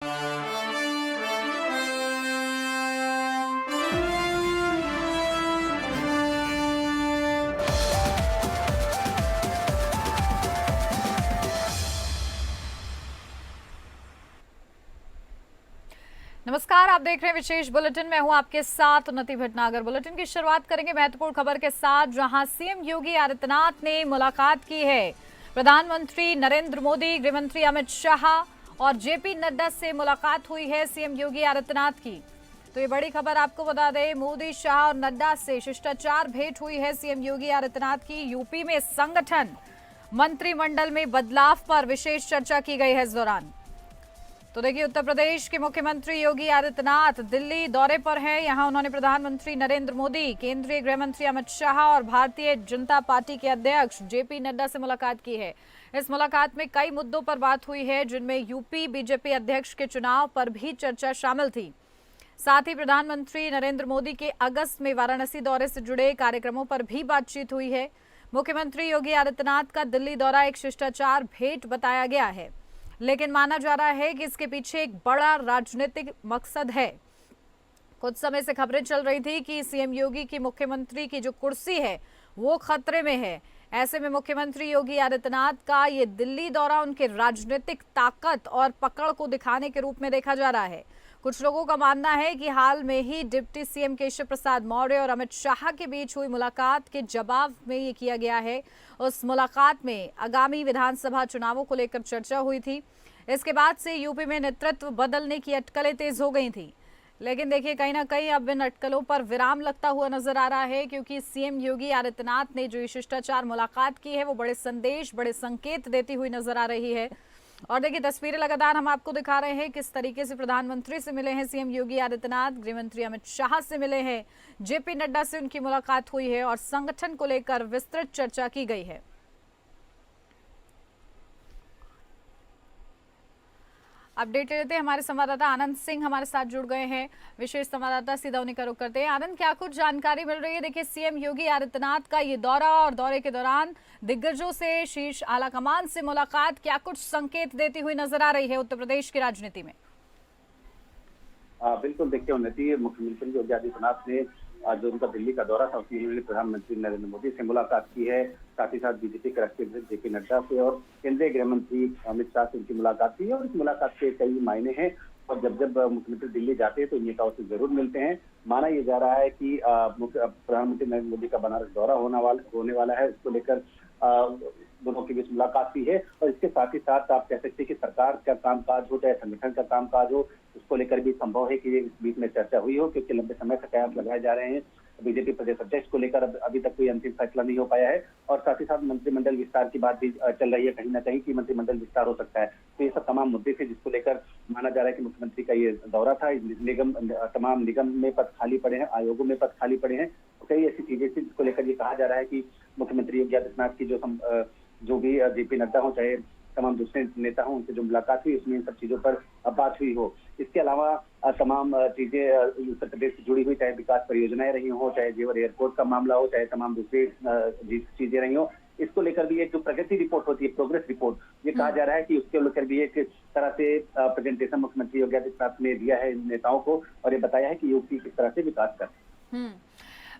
नमस्कार, आप देख रहे हैं विशेष बुलेटिन। मैं हूं आपके साथ उन्नति भटनागर। बुलेटिन की शुरुआत करेंगे महत्वपूर्ण खबर के साथ, जहां सीएम योगी आदित्यनाथ ने मुलाकात की है। प्रधानमंत्री नरेंद्र मोदी, गृहमंत्री अमित शाह और जेपी नड्डा से मुलाकात हुई है सीएम योगी आदित्यनाथ की। तो ये बड़ी खबर आपको बता दें, मोदी, शाह और नड्डा से शिष्टाचार भेंट हुई है सीएम योगी आदित्यनाथ की। यूपी में संगठन, मंत्रिमंडल में बदलाव पर विशेष चर्चा की गई है इस दौरान। तो देखिए, उत्तर प्रदेश के मुख्यमंत्री योगी आदित्यनाथ दिल्ली दौरे पर हैं। यहां उन्होंने प्रधानमंत्री नरेंद्र मोदी, केंद्रीय गृहमंत्री अमित शाह और भारतीय जनता पार्टी के अध्यक्ष जेपी नड्डा से मुलाकात की है। इस मुलाकात में कई मुद्दों पर बात हुई है, जिनमें यूपी बीजेपी अध्यक्ष के चुनाव पर भी चर्चा शामिल थी। साथ ही प्रधानमंत्री नरेंद्र मोदी के अगस्त में वाराणसी दौरे से जुड़े कार्यक्रमों पर भी बातचीत हुई है। मुख्यमंत्री योगी आदित्यनाथ का दिल्ली दौरा एक शिष्टाचार भेंट बताया गया है, लेकिन माना जा रहा है कि इसके पीछे एक बड़ा राजनीतिक मकसद है। कुछ समय से खबरें चल रही थी कि सीएम योगी की मुख्यमंत्री की जो कुर्सी है वो खतरे में है। ऐसे में मुख्यमंत्री योगी आदित्यनाथ का ये दिल्ली दौरा उनके राजनीतिक ताकत और पकड़ को दिखाने के रूप में देखा जा रहा है। कुछ लोगों का मानना है कि हाल में ही डिप्टी सीएम केशव प्रसाद मौर्य और अमित शाह के बीच हुई मुलाकात के जवाब में ये किया गया है। उस मुलाकात में आगामी विधानसभा चुनावों को लेकर चर्चा हुई थी। इसके बाद से यूपी में नेतृत्व बदलने की अटकलें तेज हो गई थी। लेकिन देखिए, कहीं ना कहीं अब इन अटकलों पर विराम लगता हुआ नजर आ रहा है, क्योंकि सीएम योगी आदित्यनाथ ने जो शिष्टाचार मुलाकात की है वो बड़े संदेश, बड़े संकेत देती हुई नजर आ रही है। और देखिए, तस्वीरें लगातार हम आपको दिखा रहे हैं किस तरीके से प्रधानमंत्री से मिले हैं सीएम योगी आदित्यनाथ, गृहमंत्री अमित शाह से मिले हैं, जेपी नड्डा से उनकी मुलाकात हुई है और संगठन को लेकर विस्तृत चर्चा की गई है। अपडेट लेते हैं, हमारे संवाददाता आनंद सिंह हमारे साथ जुड़ गए हैं। विशेष संवाददाता, सीधा उन्हीं का रुख करते हैं। आनंद, क्या कुछ जानकारी मिल रही है? देखिए, सीएम योगी आदित्यनाथ का ये दौरा और दौरे के दौरान दिग्गजों से, शीर्ष आलाकमान से मुलाकात क्या कुछ संकेत देती हुई नजर आ रही है उत्तर प्रदेश की राजनीति में? बिल्कुल, देखिए उन्नति, मुख्यमंत्री योगी आदित्यनाथ ने जो उनका दिल्ली का दौरा था उसमें उन्होंने प्रधानमंत्री नरेंद्र मोदी से मुलाकात की है। साथ ही साथ बीजेपी के राष्ट्रीय अध्यक्ष जेपी नड्डा से और केंद्रीय गृह मंत्री अमित शाह से उनकी मुलाकात की है। और इस मुलाकात के कई मायने हैं और जब जब मुख्यमंत्री दिल्ली जाते हैं तो नेताओं से जरूर मिलते हैं। माना यह जा रहा है कि प्रधानमंत्री नरेंद्र मोदी का बनारस दौरा होने वाला है, उसको लेकर दोनों के बीच मुलाकात हुई है। और इसके साथ ही साथ आप कह सकते हैं कि सरकार का कामकाज हो चाहे संगठन का कामकाज हो, उसको लेकर भी संभव है कि इस बीच में चर्चा हुई हो, क्योंकि लंबे समय से कयास लगाए जा रहे हैं। बीजेपी प्रदेश अध्यक्ष को लेकर अभी तक कोई अंतिम फैसला नहीं हो पाया है। और साथ ही साथ मंत्रिमंडल विस्तार की बात भी चल रही है कहीं ना कहीं कि मंत्रिमंडल विस्तार हो सकता है। तो ये सब तमाम मुद्दे थे जिसको लेकर माना जा रहा है कि मुख्यमंत्री का ये दौरा था। तमाम निगम में पद खाली पड़े हैं, आयोगों में पद खाली पड़े हैं, तो कई ऐसी चीजें थी जिसको लेकर ये कहा जा रहा है कि मुख्यमंत्री योगी आदित्यनाथ की जो भी जेपी नड्डा हो चाहे तमाम दूसरे नेता हों, उनसे जो मुलाकात हुई उसमें इन सब चीजों पर बात हुई हो। इसके अलावा तमाम चीजें उत्तर प्रदेश से जुड़ी हुई, चाहे विकास परियोजनाएं रही हो, चाहे जेवर एयरपोर्ट का मामला हो, चाहे तमाम दूसरी चीजें रही हो, इसको लेकर भी एक जो प्रगति रिपोर्ट होती है, प्रोग्रेस रिपोर्ट, ये कहा जा रहा है कि उसके लेकर भी एक तरह से प्रेजेंटेशन मुख्यमंत्री योगी आदित्यनाथ ने दिया है नेताओं को और ये बताया है कि यूपी किस तरह से विकास कर।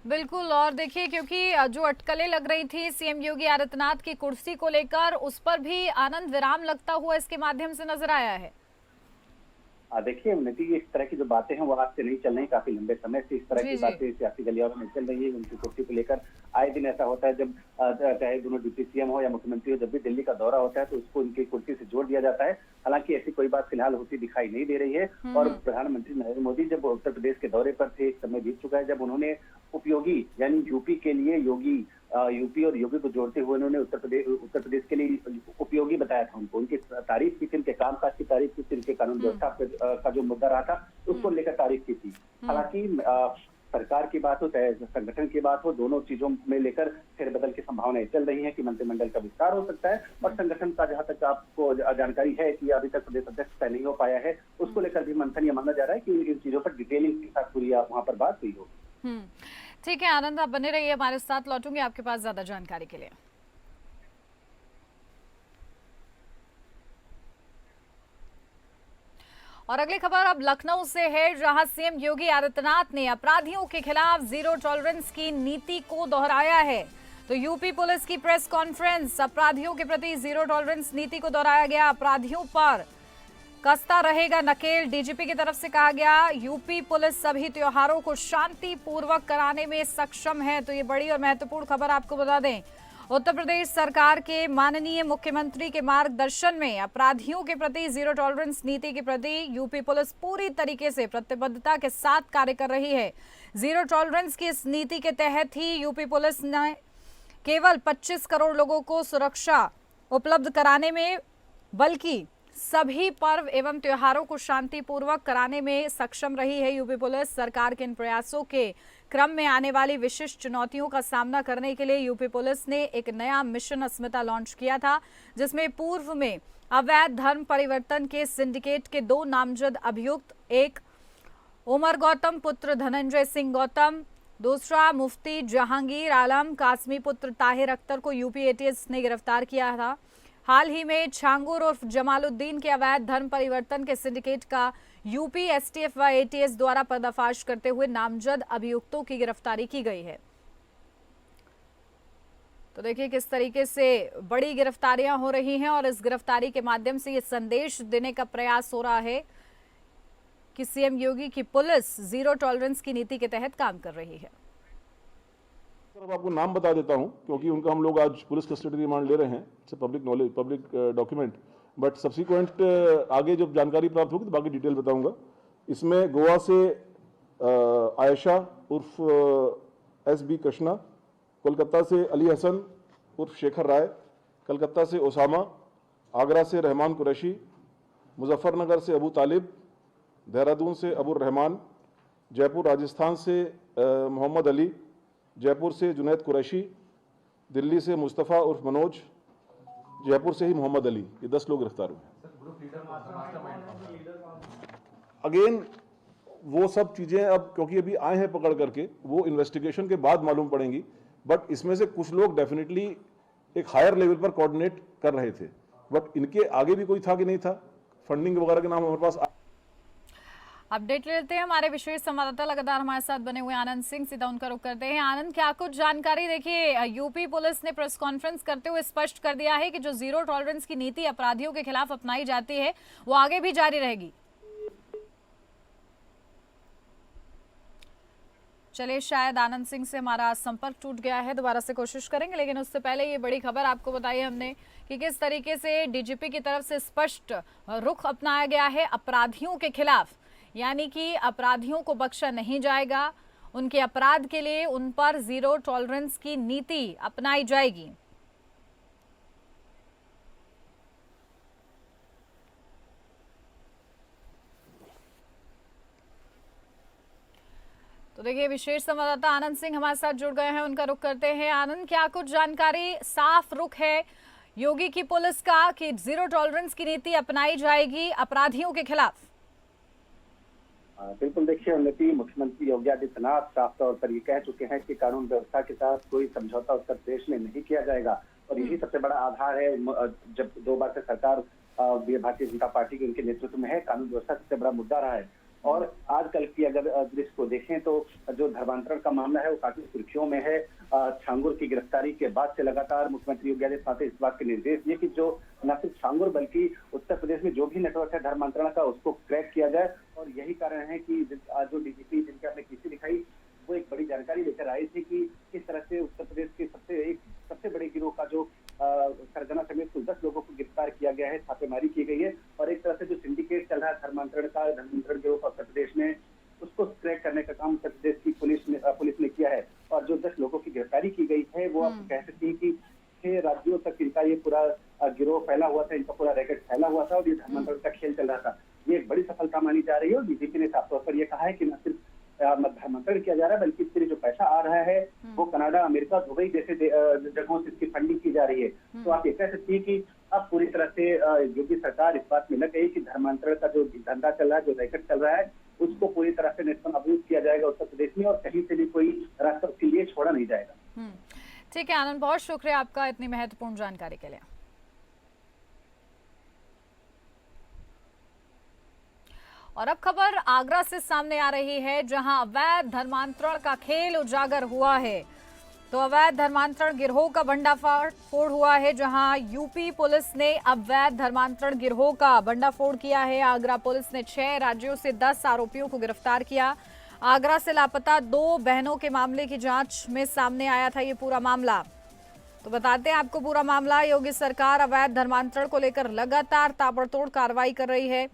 बिल्कुल। और देखिए, क्योंकि जो अटकलें लग रही थी सीएम योगी आदित्यनाथ की कुर्सी को लेकर, उस पर भी आनंद विराम लगता हुआ इसके माध्यम से नजर आया है। देखिए उन्नति, इस तरह की जो बातें हैं वो आज से नहीं चल रही, काफी लंबे समय से इस तरह की बातें सियासी गलियारों में चल रही है। उनकी कुर्सी को लेकर आए दिन ऐसा होता है, जब चाहे दोनों डिप्टी सीएम हो या मुख्यमंत्री हो, जब भी दिल्ली का दौरा होता है तो उसको उनकी कुर्सी से जोड़ दिया जाता है। हालांकि ऐसी कोई बात फिलहाल होती दिखाई नहीं दे रही है। और प्रधानमंत्री नरेंद्र मोदी जब उत्तर प्रदेश के दौरे पर थे, एक समय बीत चुका है जब उन्होंने उपयोगी यानी यूपी के लिए योगी, यूपी और योगी को जोड़ते हुए उन्होंने उत्तर प्रदेश के लिए उपयोगी बताया था उनको। उनकी तारीफ की थी, उनके कामकाज की तारीफ की थी, उनके कानून व्यवस्था का जो मुद्दा रहा था उसको लेकर तारीफ की थी। हालांकि सरकार की बात हो चाहे संगठन की बात हो, दोनों चीजों में लेकर फेरबदल की संभावनाएं चल रही है कि मंत्रिमंडल का विस्तार हो सकता है। और संगठन का जहां तक आपको जानकारी है कि अभी तक प्रदेश अध्यक्ष तय नहीं हो पाया है, उसको लेकर भी मंथन ये माना जा रहा है कि इन चीजों पर डिटेलिंग के साथ पूरी वहां पर बात हुई हो। ठीक है आनंद, आप बने रहिए हमारे साथ, लौटूंगे आपके पास ज्यादा जानकारी के लिए। और अगली खबर अब लखनऊ से है, जहां सीएम योगी आदित्यनाथ ने अपराधियों के खिलाफ जीरो टॉलरेंस की नीति को दोहराया है। तो यूपी पुलिस की प्रेस कॉन्फ्रेंस, अपराधियों के प्रति जीरो टॉलरेंस नीति को दोहराया गया। अपराधियों पर कसता रहेगा नकेल, डीजीपी की तरफ से कहा गया। यूपी पुलिस सभी त्योहारों को शांतिपूर्वक कराने में सक्षम है। तो ये बड़ी और महत्वपूर्ण खबर आपको बता दें, उत्तर प्रदेश सरकार के माननीय मुख्यमंत्री के मार्गदर्शन में अपराधियों के प्रति जीरो टॉलरेंस नीति के प्रति यूपी पुलिस पूरी तरीके से प्रतिबद्धता के साथ कार्य कर रही है। जीरो टॉलरेंस की इस नीति के तहत ही यूपी पुलिस ने केवल 25 करोड़ लोगों को सुरक्षा उपलब्ध कराने में, बल्कि सभी पर्व एवं त्योहारों को शांतिपूर्वक कराने में सक्षम रही है। यूपी पुलिस सरकार के इन प्रयासों के क्रम में आने वाली विशिष्ट चुनौतियों का सामना करने के लिए यूपी पुलिस ने एक नया मिशन अस्मिता लॉन्च किया था, जिसमें पूर्व में अवैध धर्म परिवर्तन के सिंडिकेट के 2 नामजद अभियुक्त, एक उमर गौतम पुत्र धनंजय सिंह गौतम, दूसरा मुफ्ती जहांगीर आलम कासमी पुत्र ताहिर अख्तर को यूपी एटीएस ने गिरफ्तार किया था। हाल ही में छांगुर उर्फ जमालुद्दीन के अवैध धर्म परिवर्तन के सिंडिकेट का यूपी एसटीएफ व एटीएस द्वारा पर्दाफाश करते हुए नामजद अभियुक्तों की गिरफ्तारी की गई है। तो देखिए किस तरीके से बड़ी गिरफ्तारियां हो रही हैं और इस गिरफ्तारी के माध्यम से ये संदेश देने का प्रयास हो रहा है कि सीएम योगी की पुलिस जीरो टॉलरेंस की नीति के तहत काम कर रही है। अब आपको नाम बता देता हूं क्योंकि उनका हम लोग आज पुलिस कस्टडी रिमांड ले रहे हैं। It's public knowledge, public document, but subsequent आगे जब जानकारी प्राप्त होगी तो बाकी डिटेल बताऊंगा। इसमें गोवा से आयशा उर्फ एसबी कृष्णा, कोलकाता से अली हसन उर्फ शेखर राय, कलकत्ता से ओसामा, आगरा से रहमान कुरैशी, मुजफ्फरनगर से अबू तालिब, देहरादून से अबुर रहमान, जयपुर राजस्थान से मोहम्मद अली, जयपुर से जुनैद कुरैशी, दिल्ली से मुस्तफ़ा उर्फ मनोज, जयपुर से ही मोहम्मद अली, ये 10 लोग गिरफ्तार हुए। अगेन वो सब चीजें अब क्योंकि अभी आए हैं पकड़ करके, वो इन्वेस्टिगेशन के बाद मालूम पड़ेंगी, बट इसमें से कुछ लोग डेफिनेटली एक हायर लेवल पर कोऑर्डिनेट कर रहे थे, बट इनके आगे भी कोई था कि नहीं था, फंडिंग वगैरह के नाम हमारे पास। अपडेट लेते हैं, हमारे विशेष संवाददाता लगातार हमारे साथ बने हुए आनंद सिंह, सीधा उनका रुख करते हैं। आनंद, क्या कुछ जानकारी? देखिए, यूपी पुलिस ने प्रेस कॉन्फ्रेंस करते हुए स्पष्ट कर दिया है कि जो जीरो टॉलरेंस की नीति अपराधियों के खिलाफ अपनाई जाती है वो आगे भी जारी रहेगी। चलिए, शायद आनंद सिंह से हमारा संपर्क टूट गया है, दोबारा से कोशिश करेंगे, लेकिन उससे पहले ये बड़ी खबर आपको बताई हमने कि किस तरीके से डीजीपी की तरफ से स्पष्ट रुख अपनाया गया है अपराधियों के खिलाफ, यानी कि अपराधियों को बख्शा नहीं जाएगा, उनके अपराध के लिए उन पर जीरो टॉलरेंस की नीति अपनाई जाएगी। तो देखिए, विशेष संवाददाता आनंद सिंह हमारे साथ जुड़ गए हैं, उनका रुख करते हैं। आनंद, क्या कुछ जानकारी? साफ रुख है योगी की पुलिस का कि जीरो टॉलरेंस की नीति अपनाई जाएगी अपराधियों के खिलाफ। बिल्कुल, देखिए उन्नति, मुख्यमंत्री योगी आदित्यनाथ साफ तौर पर ये कह चुके हैं कि कानून व्यवस्था के साथ कोई समझौता उत्तर प्रदेश में नहीं किया जाएगा, और यही सबसे बड़ा आधार है। जब 2 बार से सरकार भारतीय जनता पार्टी के उनके नेतृत्व में है, कानून व्यवस्था सबसे बड़ा मुद्दा रहा है। और आजकल की अगर दृश्य को देखें तो जो धर्मांतरण का मामला है वो काफी सुर्खियों में है। छांगुर की गिरफ्तारी के बाद से लगातार मुख्यमंत्री योगी आदित्यनाथ ने इस बात के निर्देश दिए कि जो न सिर्फ छांगुर बल्कि उत्तर प्रदेश में जो भी नेटवर्क है धर्मांतरण का, उसको क्रैक किया जाए। और यही कारण है कि जो डीजीपी जिनके आपने किसी दिखाई, वो एक बड़ी जानकारी लेकर आई थी कि किस तरह से उत्तर प्रदेश के सबसे बड़े गिरोह का जो सरगना समेत कुल 10 लोगों को गिरफ्तार किया गया है, छापेमारी की गई है। और एक तरह से जो सिंडिकेट चल रहा है धर्मांतरण गिरोह का उत्तर प्रदेश में, उसको क्रैक करने का काम उत्तर प्रदेश की पुलिस ने किया है। और जो 10 लोगों की गिरफ्तारी की गई है, वो आप कह सकते हैं कि 6 राज्यों तक इनका ये पूरा गिरोह फैला हुआ था, इनका पूरा रैकेट फैला हुआ था और ये धर्मांतरण का खेल चल रहा था। ये एक बड़ी सफलता मानी जा रही है और डीजीपी ने साफ तौर पर यह कहा है कि न सिर्फ धर्मांतरण किया जा रहा है, बल्कि इसके लिए जो पैसा आ रहा है वो कनाडा, अमेरिका, दुबई जैसे जगहों से इसकी फंडिंग की जा रही है। तो आप ये कह सकती है कि अब पूरी तरह से योगी सरकार इस बात में लग गई कि धर्मांतरण का जो धंधा चल रहा है, जो रैकेट चल रहा है, उसको पूरी तरह से नेस्तनाबूद किया जाएगा उत्तर प्रदेश में, और कहीं से भी कोई रास्ता उसके लिए छोड़ा नहीं जाएगा। ठीक है आनंद, बहुत शुक्रिया आपका इतनी महत्वपूर्ण जानकारी के लिए। और अब खबर आगरा से सामने आ रही है, जहां अवैध धर्मांतरण का खेल उजागर हुआ है। तो अवैध धर्मांतरण गिरोह का भंडाफोड़ हुआ है, जहां यूपी पुलिस ने अवैध धर्मांतरण गिरोह का भंडाफोड़ किया है। आगरा पुलिस ने 6 राज्यों से 10 आरोपियों को गिरफ्तार किया। आगरा से लापता 2 बहनों के मामले की जांच में सामने आया था ये पूरा मामला। तो बताते हैं आपको पूरा मामला। योगी सरकार अवैध धर्मांतरण को लेकर लगातार ताबड़तोड़ कार्रवाई कर रही है।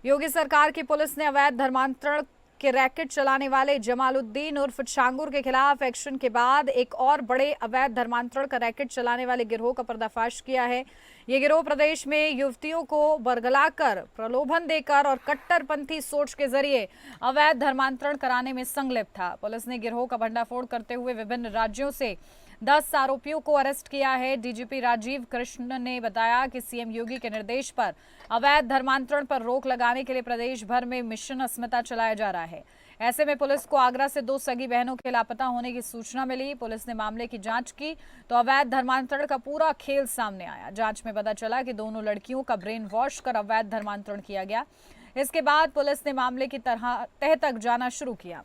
योगी सरकार की पुलिस ने अवैध धर्मांतरण के रैकेट चलाने वाले जमालुद्दीन उर्फ छांगुर के खिलाफ एक्शन के बाद एक और बड़े अवैध धर्मांतरण का रैकेट चलाने वाले गिरोह का पर्दाफाश किया है। ये गिरोह प्रदेश में युवतियों को बरगलाकर, प्रलोभन देकर और कट्टरपंथी सोच के जरिए अवैध धर्मांतरण कराने में संलिप्त था। पुलिस ने गिरोह का भंडाफोड़ करते हुए विभिन्न राज्यों से 10 आरोपियों को अरेस्ट किया है। डीजीपी राजीव कृष्ण ने बताया कि सीएम योगी के निर्देश पर अवैध धर्मांतरण पर रोक लगाने के लिए प्रदेश भर में मिशन अस्मिता चलाया जा रहा है। ऐसे में पुलिस को आगरा से 2 सगी बहनों के लापता होने की सूचना मिली। पुलिस ने मामले की जांच की तो अवैध धर्मांतरण का पूरा खेल सामने आया। जांच में पता चला कि दोनों लड़कियों का ब्रेन वॉश कर अवैध धर्मांतरण किया गया। इसके बाद पुलिस ने मामले की तह तक जाना शुरू किया।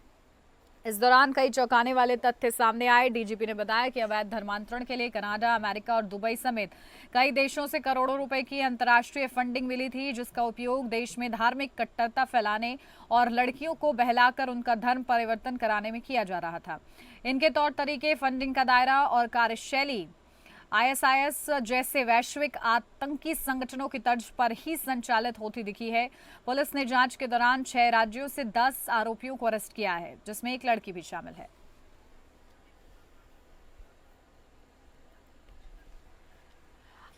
इस दौरान कई चौंकाने वाले तथ्य सामने आए। डीजीपी ने बताया कि अवैध धर्मांतरण के लिए कनाडा, अमेरिका और दुबई समेत कई देशों से करोड़ों रुपए की अंतर्राष्ट्रीय फंडिंग मिली थी, जिसका उपयोग देश में धार्मिक कट्टरता फैलाने और लड़कियों को बहलाकर उनका धर्म परिवर्तन कराने में किया जा रहा था। इनके तौर तरीके, फंडिंग का दायरा और कार्यशैली आईएसआईएस जैसे वैश्विक आतंकी संगठनों की तर्ज पर ही संचालित होती दिखी है। पुलिस ने जांच के दौरान 6 राज्यों से 10 आरोपियों को अरेस्ट किया है, जिसमें एक लड़की भी शामिल है।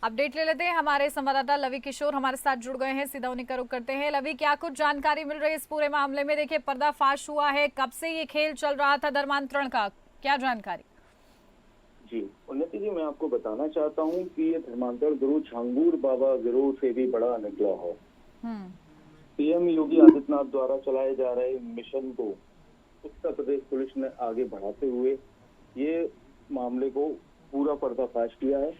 अपडेट ले लेते हैं। हमारे संवाददाता लवी किशोर हमारे साथ जुड़ गए हैं, सीधा उन्हीं का रुख करते हैं। लवी, क्या कुछ जानकारी मिल रही है इस पूरे मामले में? देखिए, पर्दाफाश हुआ है, कब से ये खेल चल रहा था धर्मांतरण का, क्या जानकारी? जी उन्नति जी, मैं आपको बताना चाहता हूँ कि ये धर्मांतरण गिरोह छांगुर बाबा गिरोह से भी बड़ा निकला है। सीएम योगी आदित्यनाथ द्वारा चलाए जा रहे मिशन को उत्तर प्रदेश पुलिस ने आगे बढ़ाते हुए ये मामले को पूरा पर्दाफाश किया है।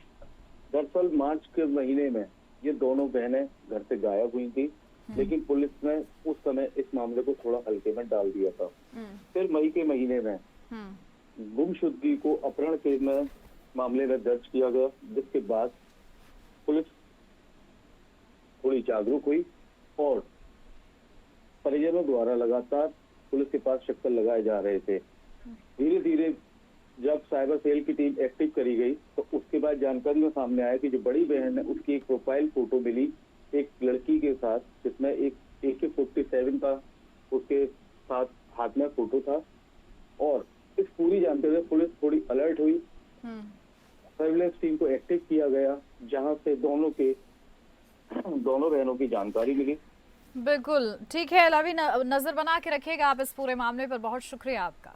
दरअसल मार्च के महीने में ये दोनों बहनें घर से गायब हुई थी, लेकिन पुलिस ने उस समय इस मामले को थोड़ा हल्के में डाल दिया था। फिर मई के महीने में गुमशुदगी को अपहरण के मामले में दर्ज किया गया, जिसके बाद पुलिस थोड़ी जागरूक हुई और परिजनों द्वारा लगातार पुलिस के पास चक्कर लगाए जा रहे थे। धीरे धीरे जब साइबर सेल की टीम एक्टिव करी गई तो उसके बाद जानकारी में सामने आया कि जो बड़ी बहन है उसकी एक प्रोफाइल फोटो मिली एक लड़की के साथ, जिसमें एक AK-47 का उसके साथ हाथ में फोटो था। और इस पूरी जानकारी में पुलिस थोड़ी अलर्ट हुई। सर्विलेंस टीम को एक्टिव किया गया, जहां से दोनों बहनों की जानकारी मिली। बिल्कुल ठीक है लवी, नजर बना के रखिएगा आप इस पूरे मामले पर। बहुत शुक्रिया आपका।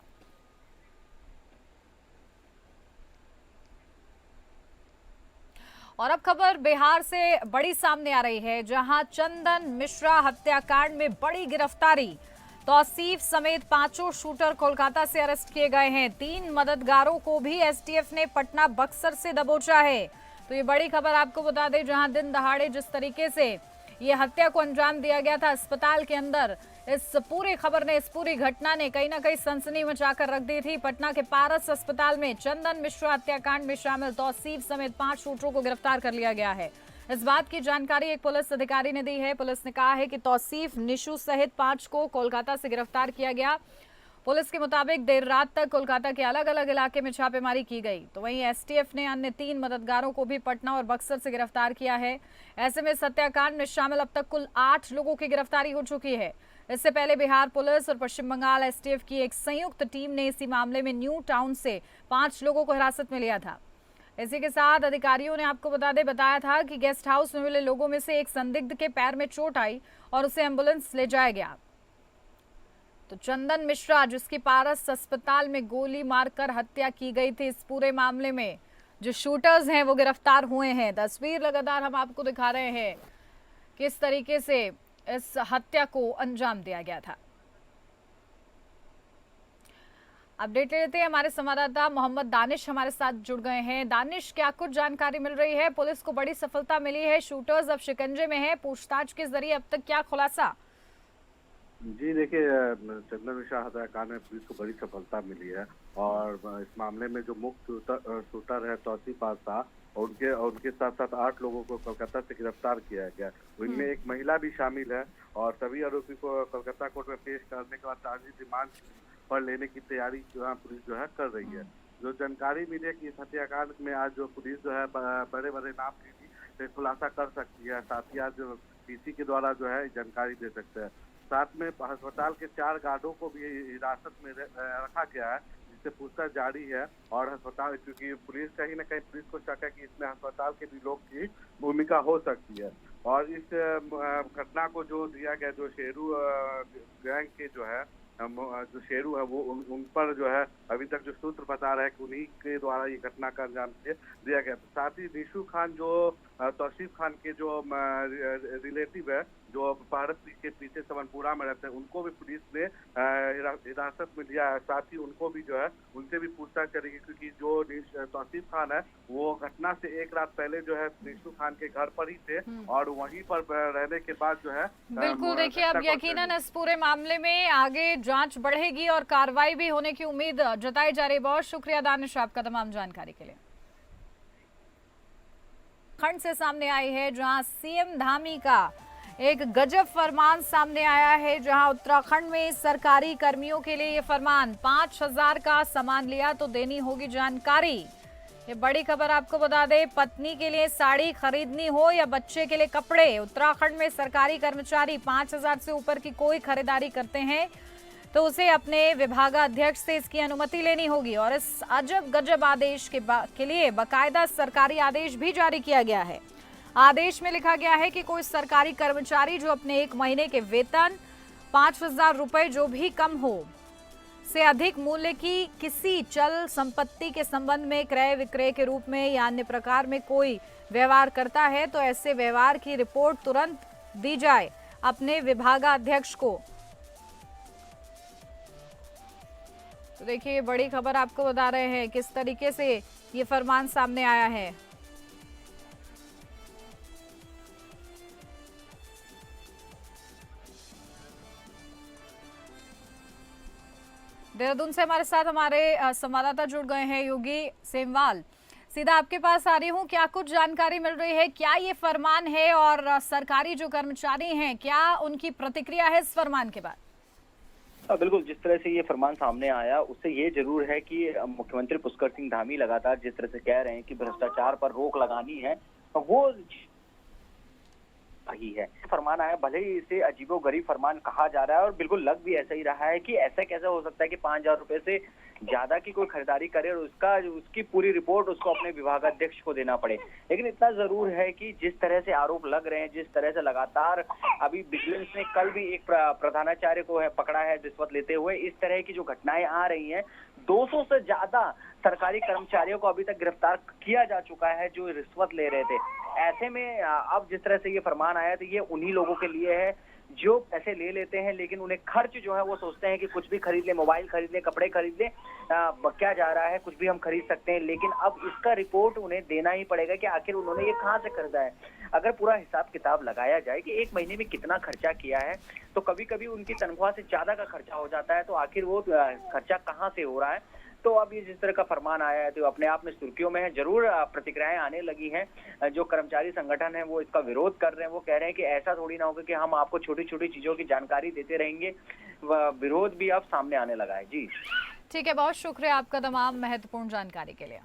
और अब खबर बिहार से बड़ी सामने आ रही है, जहां चंदन मिश्रा हत्याकांड में बड़ी गिरफ्तारी। तौसीफ समेत 5 शूटर कोलकाता से अरेस्ट किए गए हैं। 3 मददगारों को भी एसटीएफ ने पटना बक्सर से दबोचा है। तो ये बड़ी खबर आपको बता दें, जहां दिन दहाड़े जिस तरीके से ये हत्या को अंजाम दिया गया था अस्पताल के अंदर, इस पूरी खबर ने, इस पूरी घटना ने कहीं ना कहीं सनसनी मचाकर रख दी थी। पटना के पारस अस्पताल में चंदन मिश्रा हत्याकांड में शामिल तौसीफ समेत 5 शूटरों को गिरफ्तार कर लिया गया है। इस बात की जानकारी एक पुलिस अधिकारी ने दी है। पुलिस ने कहा है कि तौसीफ, निशु सहित 5 को कोलकाता से गिरफ्तार किया गया। पुलिस के मुताबिक देर रात तक कोलकाता के अलग अलग इलाके में छापेमारी की गई। तो वहीं एसटीएफ ने अन्य 3 मददगारों को भी पटना और बक्सर से गिरफ्तार किया है। ऐसे में इस हत्याकांड में शामिल अब तक कुल 8 लोगों की गिरफ्तारी हो चुकी है। इससे पहले बिहार पुलिस और पश्चिम बंगाल एसटीएफ की एक संयुक्त टीम ने इसी मामले में न्यू टाउन से 5 लोगों को हिरासत में लिया था। इसी के साथ अधिकारियों ने आपको बताया था कि गेस्ट हाउस में मिले लोगों में से एक संदिग्ध के पैर में चोट आई और उसे एम्बुलेंस ले जाया गया। तो चंदन मिश्रा, जिसकी पारस अस्पताल में गोली मारकर हत्या की गई थी, इस पूरे मामले में जो शूटर्स हैं वो गिरफ्तार हुए हैं। तस्वीर लगातार हम आपको दिखा रहे हैं किस तरीके से इस हत्या को अंजाम दिया गया था। अपडेट लेते हैं, हमारे संवाददाता मोहम्मद दानिश हमारे साथ जुड़ गए हैं। दानिश, क्या कुछ जानकारी मिल रही है? पुलिस को बड़ी सफलता मिली है, शूटर्स अब शिकंजे में है, पूछताछ के जरिए अब तक क्या खुलासा? जी देखिए, चंदन मिश्रा हत्याकांड में पुलिस को बड़ी सफलता मिली है और इस मामले में जो मुख्य शूटर है तौसीफ पाशा और उनके साथ साथ 8 लोगों को कोलकाता से गिरफ्तार किया गया। इनमें एक महिला भी शामिल है और सभी आरोपी को कोलकाता कोर्ट में पेश करने के बाद ताज़ी रिमांड पर लेने की तैयारी पुलिस जो है कर रही है। जो जानकारी मिली है कि इस हत्याकांड में आज जो पुलिस जो है बड़े बड़े नाम की खुलासा कर सकती है, साथ ही आज पीसी के द्वारा जो है जानकारी दे सकते हैं। साथ में अस्पताल के 4 गार्डों को भी हिरासत में रखा गया है, जिससे पूछताछ जारी है। और अस्पताल, क्योंकि पुलिस कहीं न कहीं पुलिस को शक है कि इसमें अस्पताल के भी लोग की भूमिका हो सकती है। और इस घटना को जो दिया गया, जो शेरू गैंग के जो है जो शेरू है वो उन पर जो है अभी तक जो सूत्र बता रहे हैं कि उन्हीं के द्वारा ये घटना का अंजाम दिया गया। साथ ही निशु खान जो तौसीफ खान के जो रिलेटिव है, जो भारत के पीछे समनपुरा में रहते हैं, उनको भी पुलिस ने हिरासत में लिया है। साथ ही उनको भी जो है उनसे भी पूछताछ करेगी, क्योंकि जो तौसीफ खान है वो घटना से एक रात पहले जो है निशु खान के घर पर ही थे और वहीं पर रहने के बाद जो है बिल्कुल। देखिए, अब यकीनन इस पूरे मामले में आगे जांच बढ़ेगी और कार्रवाई भी होने की उम्मीद जताई जा रही है। बहुत शुक्रिया दानिश आपका तमाम जानकारी के लिए। खंड से सामने आई है जहां सीएम धामी का एक गजब फरमान सामने आया है, जहां उत्तराखंड में सरकारी कर्मियों के लिए ये फरमान 5000 का सामान लिया तो देनी होगी जानकारी। ये बड़ी खबर आपको बता दें, पत्नी के लिए साड़ी खरीदनी हो या बच्चे के लिए कपड़े, उत्तराखंड में सरकारी कर्मचारी 5000 से ऊपर की कोई खरीदारी करते हैं तो उसे अपने विभागाध्यक्ष से इसकी अनुमति लेनी होगी। और इस अजब गजब आदेश के लिए बाकायदा सरकारी आदेश भी जारी किया गया है। आदेश में लिखा गया है कि कोई सरकारी कर्मचारी जो अपने 1 महीने के वेतन 5000 रुपए जो भी कम हो से अधिक मूल्य की किसी चल संपत्ति के संबंध में क्रय विक्रय के रूप में या अन्य प्रकार में कोई व्यवहार करता है तो ऐसे व्यवहार की रिपोर्ट तुरंत दी जाए अपने विभागाध्यक्ष को। तो देखिए, बड़ी खबर आपको बता रहे हैं किस तरीके से ये फरमान सामने आया है। देहरादून से हमारे साथ हमारे संवाददाता जुड़ गए हैं, योगी सेमवाल। सीधा आपके पास आ रही हूँ, क्या कुछ जानकारी मिल रही है, क्या ये फरमान है और सरकारी जो कर्मचारी हैं क्या उनकी प्रतिक्रिया है इस फरमान के बाद? बिल्कुल, जिस तरह से ये फरमान सामने आया उससे ये जरूर है कि मुख्यमंत्री पुष्कर सिंह धामी लगातार जिस तरह से कह रहे हैं कि भ्रष्टाचार पर रोक लगानी है, वो ही है। फरमान आया, भले ही इसे अजीबोगरीब फरमान कहा जा रहा है और बिल्कुल लग भी ऐसा ही रहा है कि ऐसा कैसे हो सकता है कि 5000 रुपए से ज्यादा की कोई खरीदारी करे और उसकी पूरी रिपोर्ट उसको अपने विभागाध्यक्ष को देना पड़े। लेकिन इतना जरूर है कि जिस तरह से आरोप लग रहे हैं, जिस तरह से लगातार अभी विजिलेंस ने कल भी एक प्रधानाचार्य को पकड़ा है रिश्वत लेते हुए, इस तरह की जो घटनाएं आ रही हैं, 200 से ज्यादा सरकारी कर्मचारियों को अभी तक गिरफ्तार किया जा चुका है जो रिश्वत ले रहे थे। ऐसे में अब जिस तरह से ये फरमान आया तो ये उन्हीं लोगों के लिए है जो पैसे ले लेते हैं लेकिन उन्हें खर्च जो है वो सोचते हैं कि कुछ भी खरीद ले, मोबाइल खरीद ले, कपड़े खरीद ले, क्या जा रहा है, कुछ भी हम खरीद सकते हैं। लेकिन अब इसका रिपोर्ट उन्हें देना ही पड़ेगा कि आखिर उन्होंने ये कहाँ से खरीदा है। अगर पूरा हिसाब किताब लगाया जाए कि 1 महीने में कितना खर्चा किया है तो कभी कभी उनकी तनख्वाह से ज्यादा का खर्चा हो जाता है, तो आखिर वो खर्चा कहाँ से हो रहा है। तो अब ये जिस तरह का फरमान आया है तो अपने आप में सुर्खियों में है। जरूर प्रतिक्रियाएं आने लगी हैं, जो कर्मचारी संगठन है वो इसका विरोध कर रहे हैं। वो कह रहे हैं कि ऐसा थोड़ी ना होगा कि हम आपको छोटी छोटी चीजों की जानकारी देते रहेंगे। विरोध भी अब सामने आने लगा है। जी ठीक है, बहुत शुक्रिया आपका तमाम महत्वपूर्ण जानकारी के लिए।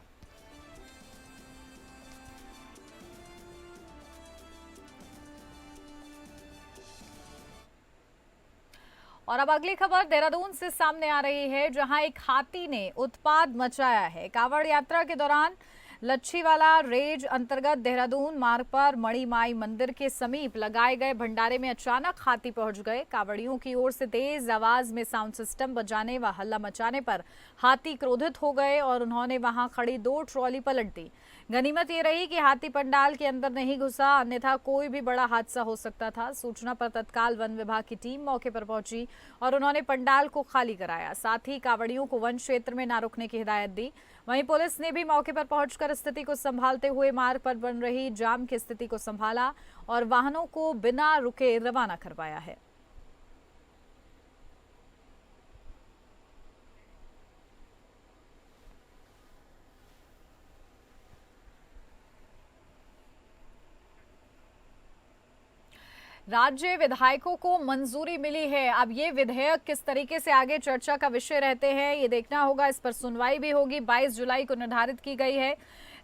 और अब अगली खबर देहरादून से सामने आ रही है, जहां एक हाथी ने उत्पात मचाया है। कांवड़ यात्रा के दौरान लच्छीवाला रेंज अंतर्गत देहरादून मार्ग पर मणिमाई मंदिर के समीप लगाए गए भंडारे में अचानक हाथी पहुंच गए। कांवड़ियों की ओर से तेज आवाज में साउंड सिस्टम बजाने व हल्ला मचाने पर हाथी क्रोधित हो गए और उन्होंने वहां खड़ी 2 ट्रॉली पलट दी। गनीमत ये रही कि हाथी पंडाल के अंदर नहीं घुसा, अन्यथा कोई भी बड़ा हादसा हो सकता था। सूचना पर तत्काल वन विभाग की टीम मौके पर पहुंची और उन्होंने पंडाल को खाली कराया। साथ ही कांवड़ियों को वन क्षेत्र में न रुकने की हिदायत दी। वहीं पुलिस ने भी मौके पर पहुंचकर स्थिति को संभालते हुए मार्ग पर बन रही जाम की स्थिति को संभाला और वाहनों को बिना रुके रवाना करवाया है। राज्य विधायकों को मंजूरी मिली है। अब ये विधेयक किस तरीके से आगे चर्चा का विषय रहते हैं, ये देखना होगा। इस पर सुनवाई भी होगी, 22 जुलाई को निर्धारित की गई है।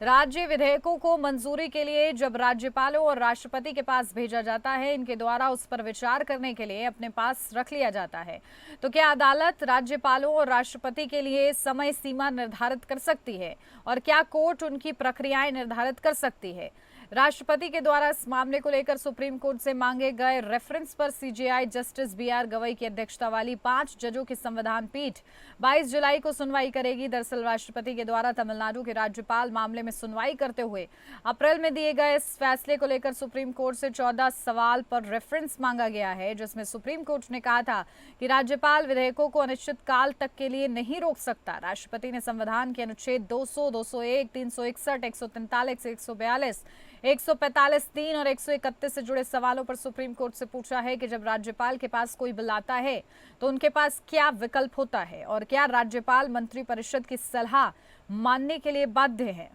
राज्य विधेयकों को मंजूरी के लिए जब राज्यपालों और राष्ट्रपति के पास भेजा जाता है, इनके द्वारा उस पर विचार करने के लिए अपने पास रख लिया जाता है, तो क्या अदालत राज्यपालों और राष्ट्रपति के लिए समय सीमा निर्धारित कर सकती है और क्या कोर्ट उनकी प्रक्रियाएं निर्धारित कर सकती है? राष्ट्रपति के द्वारा इस मामले को लेकर सुप्रीम कोर्ट से मांगे गए रेफरेंस पर सीजेआई जस्टिस बीआर गवई की अध्यक्षता वाली 5 जजों की संविधान पीठ 22 जुलाई को सुनवाई करेगी। दरअसल राष्ट्रपति के द्वारा तमिलनाडु के राज्यपाल मामले में सुनवाई करते हुए अप्रैल में दिए गए इस फैसले को लेकर सुप्रीम कोर्ट से 14 सवाल पर रेफरेंस मांगा गया है, जिसमें सुप्रीम कोर्ट ने कहा था कि राज्यपाल विधेयकों को अनिश्चित काल तक के लिए नहीं रोक सकता। राष्ट्रपति ने संविधान के अनुच्छेद 200, 201, 361, 143, 142, 145(3) और 131 से जुड़े सवालों पर सुप्रीम कोर्ट से पूछा है कि जब राज्यपाल के पास कोई बिल आता है तो उनके पास क्या विकल्प होता है और क्या राज्यपाल मंत्रिपरिषद की सलाह मानने के लिए बाध्य है।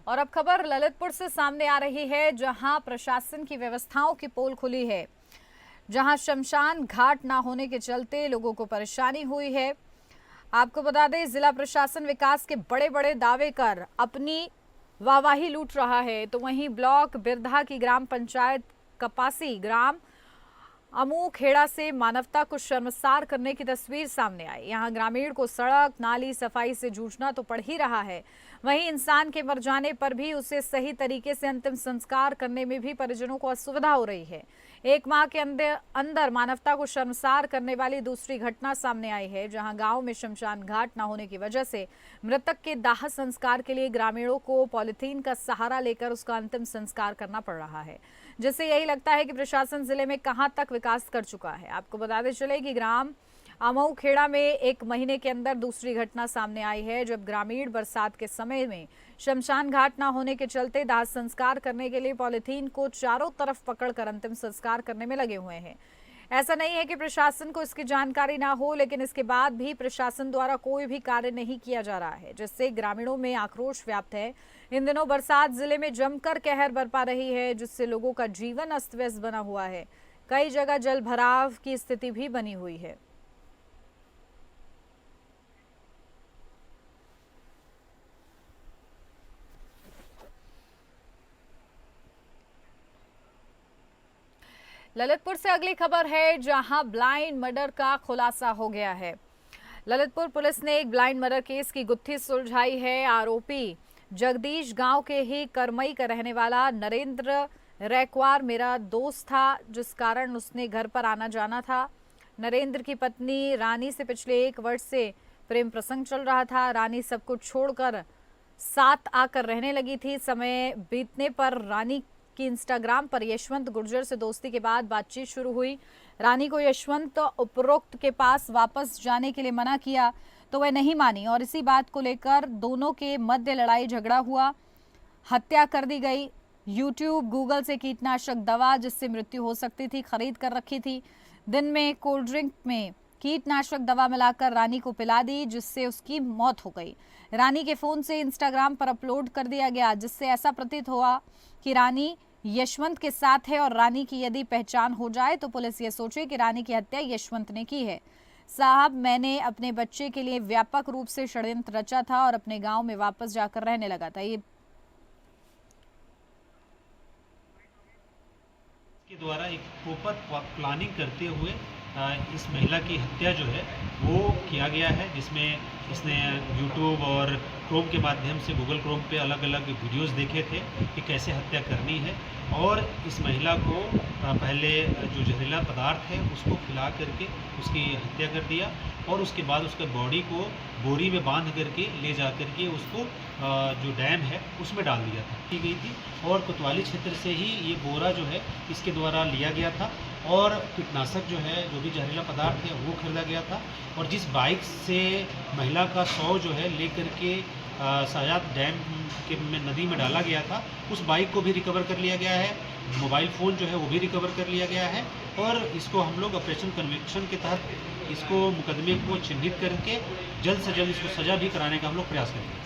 और अब खबर ललितपुर से सामने आ रही है, जहां प्रशासन की व्यवस्थाओं की पोल खुली है, जहां शमशान घाट ना होने के चलते लोगों को परेशानी हुई है। आपको बता दें, जिला प्रशासन विकास के बड़े बड़े दावे कर अपनी वाहवाही लूट रहा है, तो वहीं ब्लॉक बिरधा की ग्राम पंचायत कपासी ग्राम अमूखेड़ा से मानवता को शर्मसार करने की तस्वीर सामने आई। यहां ग्रामीण को सड़क नाली सफाई से जूझना तो पड़ ही रहा है, वहीं इंसान के मर जाने पर भी उसे सही तरीके से अंतिम संस्कार करने में भी परिजनों को असुविधा हो रही है। एक माह के अंदर मानवता को शर्मसार करने वाली दूसरी घटना सामने आई है, जहां गांव में शमशान घाट न होने की वजह से मृतक के दाह संस्कार के लिए ग्रामीणों को पॉलिथीन का सहारा लेकर उसका अंतिम संस्कार करना पड़ रहा है, जिससे यही लगता है कि प्रशासन जिले में कहां तक विकास कर चुका है। आपको बताते चले कि ग्राम अमऊखेड़ा में एक महीने के अंदर दूसरी घटना सामने आई है, जब ग्रामीण बरसात के समय में शमशान घाट न होने के चलते दाह संस्कार करने के लिए पॉलिथीन को चारों तरफ पकड़कर अंतिम संस्कार करने में लगे हुए हैं। ऐसा नहीं है कि प्रशासन को इसकी जानकारी ना हो, लेकिन इसके बाद भी प्रशासन द्वारा कोई भी कार्य नहीं किया जा रहा है, जिससे ग्रामीणों में आक्रोश व्याप्त है। इन दिनों बरसात जिले में जमकर कहर बरपा रही है, जिससे लोगों का जीवन अस्त व्यस्त बना हुआ है। कई जगह जल भराव की स्थिति भी बनी हुई है। ललितपुर से अगली खबर है, जहां ब्लाइंड मर्डर का खुलासा हो गया है। ललितपुर पुलिस ने एक ब्लाइंड मर्डर केस की गुत्थी सुलझाई है। आरोपी जगदीश गांव के ही करमई का रहने वाला नरेंद्र रैकवार मेरा दोस्त था, जिस कारण उसने घर पर आना जाना था। नरेंद्र की पत्नी रानी से पिछले 1 वर्ष से प्रेम प्रसंग चल रहा था। रानी सब कुछ छोड़कर साथ आकर रहने लगी थी। समय बीतने पर रानी की इंस्टाग्राम पर यशवंत गुर्जर से दोस्ती के बाद बातचीत शुरू हुई। रानी को यशवंत उपरोक्त के पास वापस जाने के लिए मना किया तो वह नहीं मानी और इसी बात को लेकर दोनों के मध्य लड़ाई झगड़ा हुआ, हत्या कर दी गई। यूट्यूब गूगल से कीटनाशक दवा जिससे मृत्यु हो सकती थी खरीद कर रखी थी। दिन में कोल्ड ड्रिंक में कीटनाशक दवा मिलाकर रानी को पिला दी, जिससे उसकी मौत हो गई। रानी के फोन से इंस्टाग्राम पर अपलोड कर दिया गया, जिससे ऐसा प्रतीत हुआ कि रानी यशवंत के साथ है और रानी की यदि पहचान हो जाए तो पुलिस ये सोचे कि रानी की हत्या यशवंत ने की है। साहब, मैंने अपने बच्चे के लिए व्यापक रूप से षड्यंत्र रचा था और अपने गांव में वापस जाकर रहने लगा था। ये के द्वारा एक प्रॉपर प्लानिंग करते हुए इस महिला की हत्या जो है वो किया गया है, जिसमें इसने यूट्यूब और क्रोम के माध्यम से गूगल क्रोम पे अलग अलग वीडियोस देखे थे कि कैसे हत्या करनी है और इस महिला को पहले जो जहरीला पदार्थ है उसको खिला करके उसकी हत्या कर दिया और उसके बाद उसके बॉडी को बोरी में बांध करके ले जा करके उसको जो डैम है उसमें डाल दिया था की गई थी और कोतवाली क्षेत्र से ही ये बोरा जो है इसके द्वारा लिया गया था और कीटनाशक जो है जो भी जहरीला पदार्थ है वो खरीदा गया था और जिस बाइक से महिला का शव जो है लेकर के सायात डैम के में नदी में डाला गया था उस बाइक को भी रिकवर कर लिया गया है। मोबाइल फ़ोन जो है वो भी रिकवर कर लिया गया है और इसको हम लोग ऑपरेशन कन्विक्शन के तहत इसको मुकदमे को चिन्हित करके जल्द से जल्द इसको सजा भी कराने का हम लोग प्रयास करेंगे।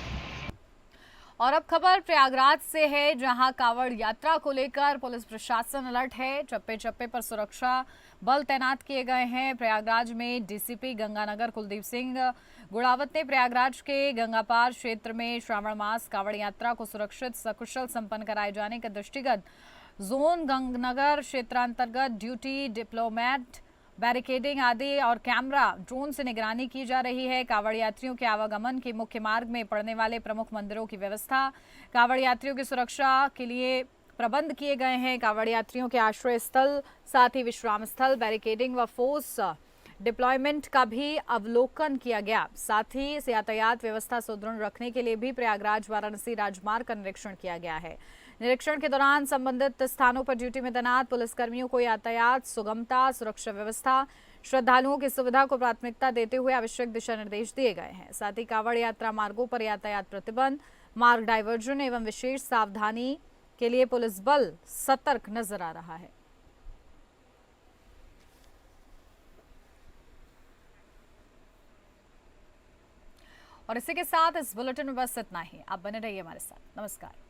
और अब खबर प्रयागराज से है, जहां कांवड़ यात्रा को लेकर पुलिस प्रशासन अलर्ट है। चप्पे चप्पे पर सुरक्षा बल तैनात किए गए हैं। प्रयागराज में डीसीपी गंगानगर कुलदीप सिंह गुड़ावत ने प्रयागराज के गंगापार क्षेत्र में श्रावण मास कांवड़ यात्रा को सुरक्षित सकुशल संपन्न कराए जाने के दृष्टिगत जोन गंगानगर क्षेत्रांतर्गत ड्यूटी, डिप्लोमेट, बैरिकेडिंग आदि और कैमरा ड्रोन से निगरानी की जा रही है। कांवड़ यात्रियों के आवागमन के मुख्य मार्ग में पड़ने वाले प्रमुख मंदिरों की व्यवस्था, कांवड़ यात्रियों की सुरक्षा के लिए प्रबंध किए गए हैं। कांवड़ यात्रियों के आश्रय स्थल, साथ ही विश्राम स्थल, बैरिकेडिंग व फोर्स डिप्लॉयमेंट का भी अवलोकन किया गया। साथ ही यातायात व्यवस्था सुदृढ़ रखने के लिए भी प्रयागराज वाराणसी राजमार्ग का निरीक्षण किया गया है। निरीक्षण के दौरान संबंधित स्थानों पर ड्यूटी में तैनात पुलिसकर्मियों को यातायात सुगमता, सुरक्षा व्यवस्था, श्रद्धालुओं की सुविधा को प्राथमिकता देते हुए आवश्यक दिशा निर्देश दिए गए हैं। साथ ही कांवड़ यात्रा मार्गों पर यातायात प्रतिबंध, मार्ग डायवर्जन एवं विशेष सावधानी के लिए पुलिस बल सतर्क नजर आ रहा है। और इसी के साथ इस बुलेटिन में बस इतना ही। आप बने रहिए हमारे साथ। नमस्कार।